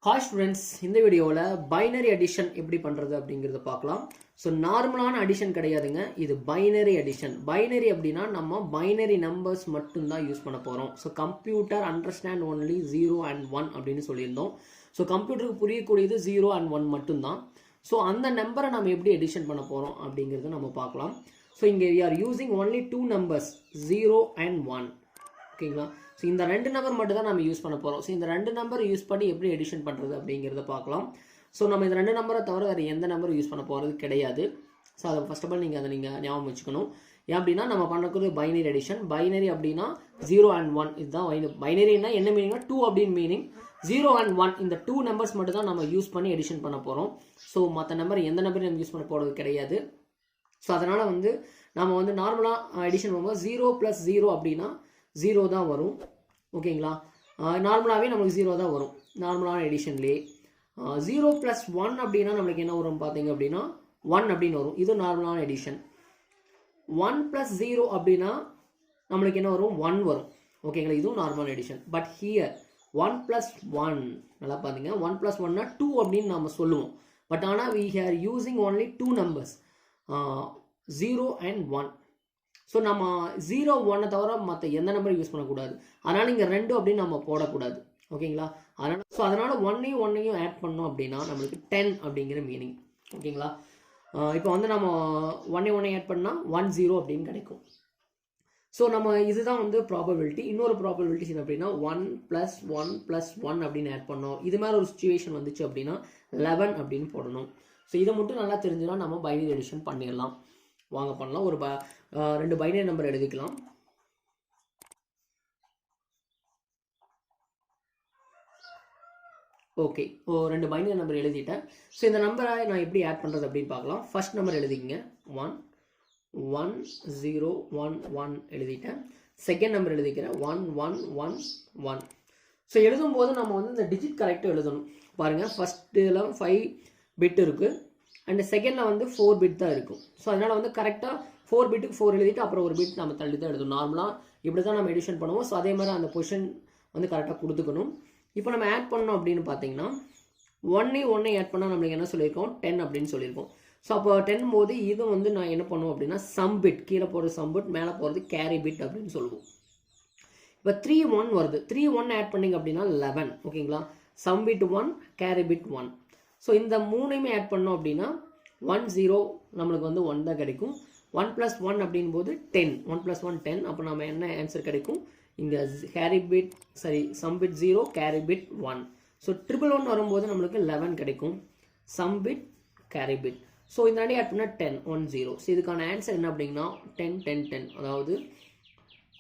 Hi students, இந்த வீடியோல binary addition எப்படி பண்றது அப்படிங்கறத பார்க்கலாம். ஸோ நார்மலான அடிஷன் கிடையாதுங்க, இது பைனரி அடிஷன். பைனரி அப்படின்னா நம்ம பைனரி நம்பர்ஸ் மட்டும் தான் யூஸ் பண்ண போறோம். So computer understand only 0 and 1 அப்படின்னு சொல்லியிருந்தோம். ஸோ கம்ப்யூட்டருக்கு புரியக்கூடியது 0 and 1 மட்டும்தான். ஸோ அந்த நம்பரை நம்ம எப்படி அடிஷன் பண்ண போறோம் அப்படிங்கறத நம்ம பார்க்கலாம். ஸோ இங்கே we are using only two numbers 0 and 1. ஓகேங்களா? ஸோ இந்த ரெண்டு நம்பர் மட்டும் தான் நம்ம யூஸ் பண்ண போகிறோம். ஸோ இந்த ரெண்டு நம்பர் யூஸ் பண்ணி எப்படி எடிஷன் பண்ணுறது அப்படிங்கிறத பார்க்கலாம். ஸோ நம்ம இந்த ரெண்டு நம்பரை தவிர வேறு எந்த நம்பரும் யூஸ் பண்ண போகிறது கிடையாது. ஸோ அதை ஃபர்ஸ்ட் ஆஃப் ஆல் நீங்கள் ஞாபகம் வச்சுக்கணும். ஏன் அப்படின்னா நம்ம பண்ணக்கூடிய பைனரி எடிஷன். பைனரி அப்படின்னா 0 and 1 இதுதான் பைனரினா என்ன மீனிங்னா 2 அப்படின்னு மீனிங். 0 and 1 இந்த 2 நம்பர்ஸ் மட்டும் தான் நம்ம யூஸ் பண்ணி எடிஷன் பண்ண போகிறோம். ஸோ மற்ற நம்பர் எந்த நம்பரையும் நம்ம யூஸ் பண்ண போகிறது கிடையாது. ஸோ அதனால் நம்ம நார்மலாக எடிஷன் பண்ணும்போது 0 + 0 அப்படின்னா 0 தான் வரும். ஓகேங்களா? நார்மலாகவே நம்மளுக்கு 0 தான் வரும் நார்மலான எடிஷன்லேயே. 0 + 1 அப்படின்னா நம்மளுக்கு என்ன வரும் பார்த்தீங்க அப்படின்னா 1 அப்படின்னு வரும். இது நார்மலான எடிஷன். 1 + 0 அப்படின்னா நம்மளுக்கு என்ன வரும் 1 வரும். ஓகேங்களா? இதுவும் நார்மல் எடிஷன். பட் ஹியர் 1 + 1 நல்லா பார்த்தீங்க, 1 + 1னா 2 அப்படின்னு நம்ம சொல்லுவோம். பட் ஆனால் we are using only two numbers 0 and 1. So நம்ம 0, 1 தவிர மற்ற எந்த நம்பரும் யூஸ் பண்ணக்கூடாது. அதனால் இங்கே 2 அப்படின்னு நம்ம போடக்கூடாது. ஓகேங்களா? அதனால் 1ஐயும் ஆட் பண்ணோம் அப்படின்னா நம்மளுக்கு 10 அப்படிங்கிற மீனிங். ஓகேங்களா? இப்போ நம்ம 1 ஆட் பண்ணால் 10 அப்படின்னு கிடைக்கும். ஸோ நம்ம இதுதான் ப்ராபபிலிட்டி. இன்னொரு ப்ராபபிலிட்டி என்ன அப்படின்னா 1 + 1 + 1 அப்படின்னு ஆட் பண்ணோம். இது மாதிரி ஒரு சுச்சுவேஷன் வந்துச்சு அப்படின்னா 11 அப்படின்னு போடணும். ஸோ இதை மட்டும் நல்லா தெரிஞ்சுனா நம்ம பைனரி எடிஷன் பண்ணிடலாம். வாங்க பண்ணலாம். ஒரு ரெண்டு பைனரி நம்பர் எழுதிக்கலாம். ஓகே, ரெண்டு பைனரி நம்பர் எழுதிட்டேன். ஸோ இந்த நம்பரை நான் எப்படி ஆட் பண்ணுறது அப்படின்னு பார்க்கலாம். ஃபர்ஸ்ட் நம்பர் எழுதிக்கங்க 1 1 0 1 1 எழுதிட்டேன். செகண்ட் நம்பர் எழுதிக்கிறேன் 1 1 1 1. ஸோ எழுதும்போது நம்ம இந்த டிஜிட் கரெக்டாக எழுதணும். பாருங்கள், ஃபஸ்ட்டில் 5 பிட் இருக்குது அண்ட் செகண்டில் 4 பிட் தான் இருக்கும். ஸோ அதனால் கரெக்டாக 4 பிட்டுக்கு 4 எழுதிட்டு அப்புறம் ஒரு பிட் நம்ம தள்ளி தான் எழுதணும். நார்மலாக இப்படி தான் நம்ம எடிஷன் பண்ணுவோம். ஸோ அதே மாதிரி அந்த பொசிஷன் கரெக்டாக கொடுத்துக்கணும். இப்போ நம்ம ஆட் பண்ணோம் அப்படின்னு பார்த்தீங்கன்னா 1 ஆட் பண்ணால் நம்மளுக்கு என்ன சொல்லியிருக்கோம் 10 அப்படின்னு சொல்லியிருக்கோம். ஸோ அப்போ 10 போது இது நான் என்ன பண்ணுவோம் அப்படின்னா சம் பிட், கீழே போகிறது சம் பிட், மேலே போகிறது கேரி பிட் அப்படின்னு சொல்லுவோம். இப்போ 3 1 வருது. 3 1 ஆட் பண்ணிங்க அப்படின்னா 11. ஓகேங்களா? Sum bit 1, carry bit 1. So இந்த மூணையுமே ஆட் பண்ணோம் அப்படின்னா 1 0 நம்மளுக்கு 1 தான் கிடைக்கும். 1 + 1 அப்படின் போது 10. 1 + 1 10. அப்போ நம்ம என்ன ஆன்சர் கிடைக்கும்? இங்கே carry bit sum bit 0, carry bit 1. So 111 வரும்போது நம்மளுக்கு 11 கிடைக்கும். Sum bit, carry bit. So இந்த ரெண்டு ஆட் பண்ணால் 10 1 0. ஸோ இதுக்கான ஆன்சர் என்ன அப்படின்னா 10 10 10. அதாவது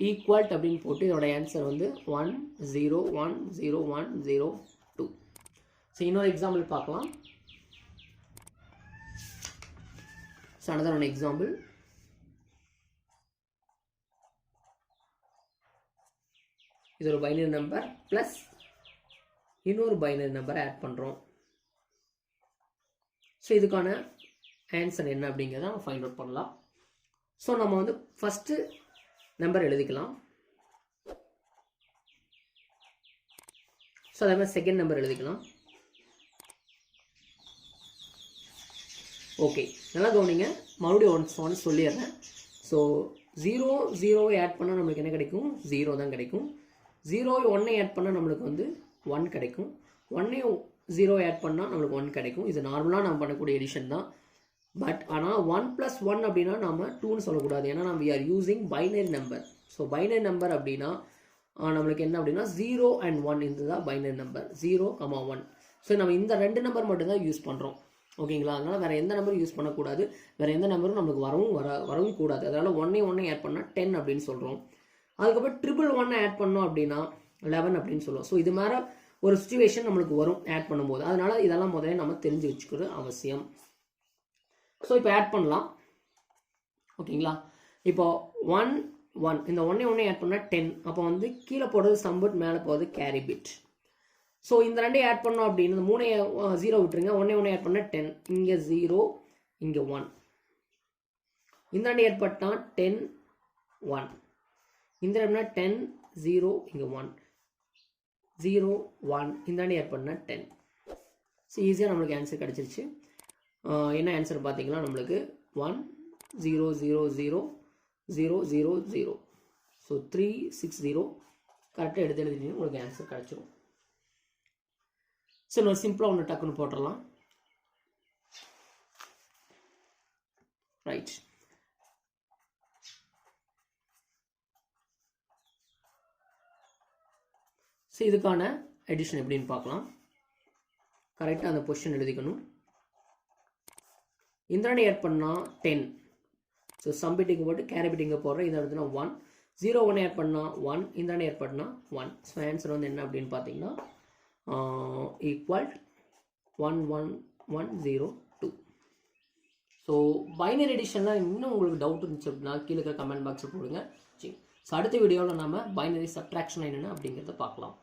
ஈக்குவல் அப்படின்னு போட்டு இதோட ஆன்சர் 1 0 1 0 1 0 2. ஸோ இன்னொரு எக்ஸாம்பிள் பார்க்கலாம். So another one example. இது ஒரு பைனரி நம்பர் ப்ளஸ் இன்னொரு பைனரி நம்பர் ஆட் பண்ணுறோம். ஸோ இதுக்கான ஆன்சர் என்ன அப்படிங்கிறத நம்ம ஃபைண்ட் அவுட் பண்ணலாம். ஸோ நம்ம ஃபஸ்ட்டு நம்பர் எழுதிக்கலாம். ஸோ அதே மாதிரி செகண்ட் நம்பர் எழுதிக்கலாம். ஓகே, நல்லா கவனிங்க. மறுபடியும் ஒன்ஸ் சொல்லிடுறேன். ஸோ 0 0 ஆட் பண்ணால் நம்மளுக்கு என்ன கிடைக்கும்? 0 தான் கிடைக்கும். 0 1 ஆட் பண்ணால் நம்மளுக்கு 1 கிடைக்கும். 1 0 ஆட் பண்ணால் நம்மளுக்கு 1 கிடைக்கும். இது நார்மலாக நம்ம பண்ணக்கூடிய எடிஷன் தான். பட் ஆனால் 1 + 1 அப்படின்னா நம்ம 2ன்னு சொல்லக்கூடாது. ஏன்னா நம்ம we are using binary number. So binary number அப்படின்னா நம்மளுக்கு என்ன அப்படின்னா 0 and 1 இதுதான் பைனரி நம்பர் 0, 1. ஸோ நம்ம இந்த ரெண்டு நம்பர் மட்டும்தான் யூஸ் பண்ணுறோம். ஓகேங்களா? அதனால் வேறு எந்த நம்பரும் யூஸ் பண்ணக்கூடாது. வேறு எந்த நம்பரும் நம்மளுக்கு வரவும் கூடாது. அதனால் 1 ஆட் பண்ணால் 10 அப்படின்னு சொல்கிறோம். அதுக்கப்புறம் 111 ஆட் பண்ணோம் அப்படின்னா 11 அப்படின்னு சொல்லுவோம். ஸோ இது மாதிரி ஒரு சுச்சுவேஷன் நம்மளுக்கு வரும் ஆட் பண்ணும்போது. அதனால் இதெல்லாம் முதல்ல நம்ம தெரிஞ்சு வச்சுக்கிறது அவசியம். ஸோ இப்போ ஆட் பண்ணலாம். ஓகேங்களா? இப்போ 1 1 இந்த 1 ஆட் பண்ணால் 10. அப்போ கீழே போடுறது சம் பிட், மேலே போகிறது கேரி பிட். ஸோ இந்த ரெண்டையும் ஆட் பண்ணோம் அப்படின்னு 3 0 விட்டுருங்க. 1 ஆட் பண்ணால் 10. இங்கே 0, இங்கே 1. இந்த ரெண்டு ஆட் பண்ணால் 10 1. இந்த ரெண்டு 10 0, இங்கே 1 0 1. இந்த ரெண்டு ஆட் பண்ணால் 10. ஸோ ஈஸியாக நம்மளுக்கு ஆன்சர் கிடச்சிருச்சு. என்ன ஆன்சர் பார்த்தீங்கன்னா நம்மளுக்கு 1 0 0 0 0 0 0. ஸோ 3 6 0 கரெக்டாக எழுதிட்டீங்கன்னா உங்களுக்கு ஆன்சர் கிடச்சிரும். ஸோ நம்ம சிம்பிளாக ஒன்று டக்குன்னு போட்டுடலாம். ரைட். ஸோ இதுக்கான எடிஷன் எப்படின்னு பார்க்கலாம். கரெக்டாக அந்த பொசிஷன் எழுதிக்கணும். இந்த ரெண்டு ஆட் பண்ணால் 10. ஸோ சம் பிட்டிங்க போட்டு கேரி பிட்டிங்க போடுறேன். இந்த இடத்துல 1 0 1 ஆட் பண்ணால் 1. இந்த ரெண்டு ஆட் பண்ணால் 1. ஸோ ஆன்சர் வந்து என்ன அப்படின்னு பார்த்தீங்கன்னா ஈக்குவல் 1 1 1 0 2. ஸோ பைனரி எடிஷனில் இன்னும் உங்களுக்கு டவுட் இருந்துச்சு அப்படின்னா கீழே கமெண்ட் பாக்ஸில் போடுங்க. சரி. ஸோ அடுத்த வீடியோவில் நம்ம பைனரி சப்ட்ராக்ஷன் என்னென்ன அப்படிங்கிறத பார்க்கலாம்.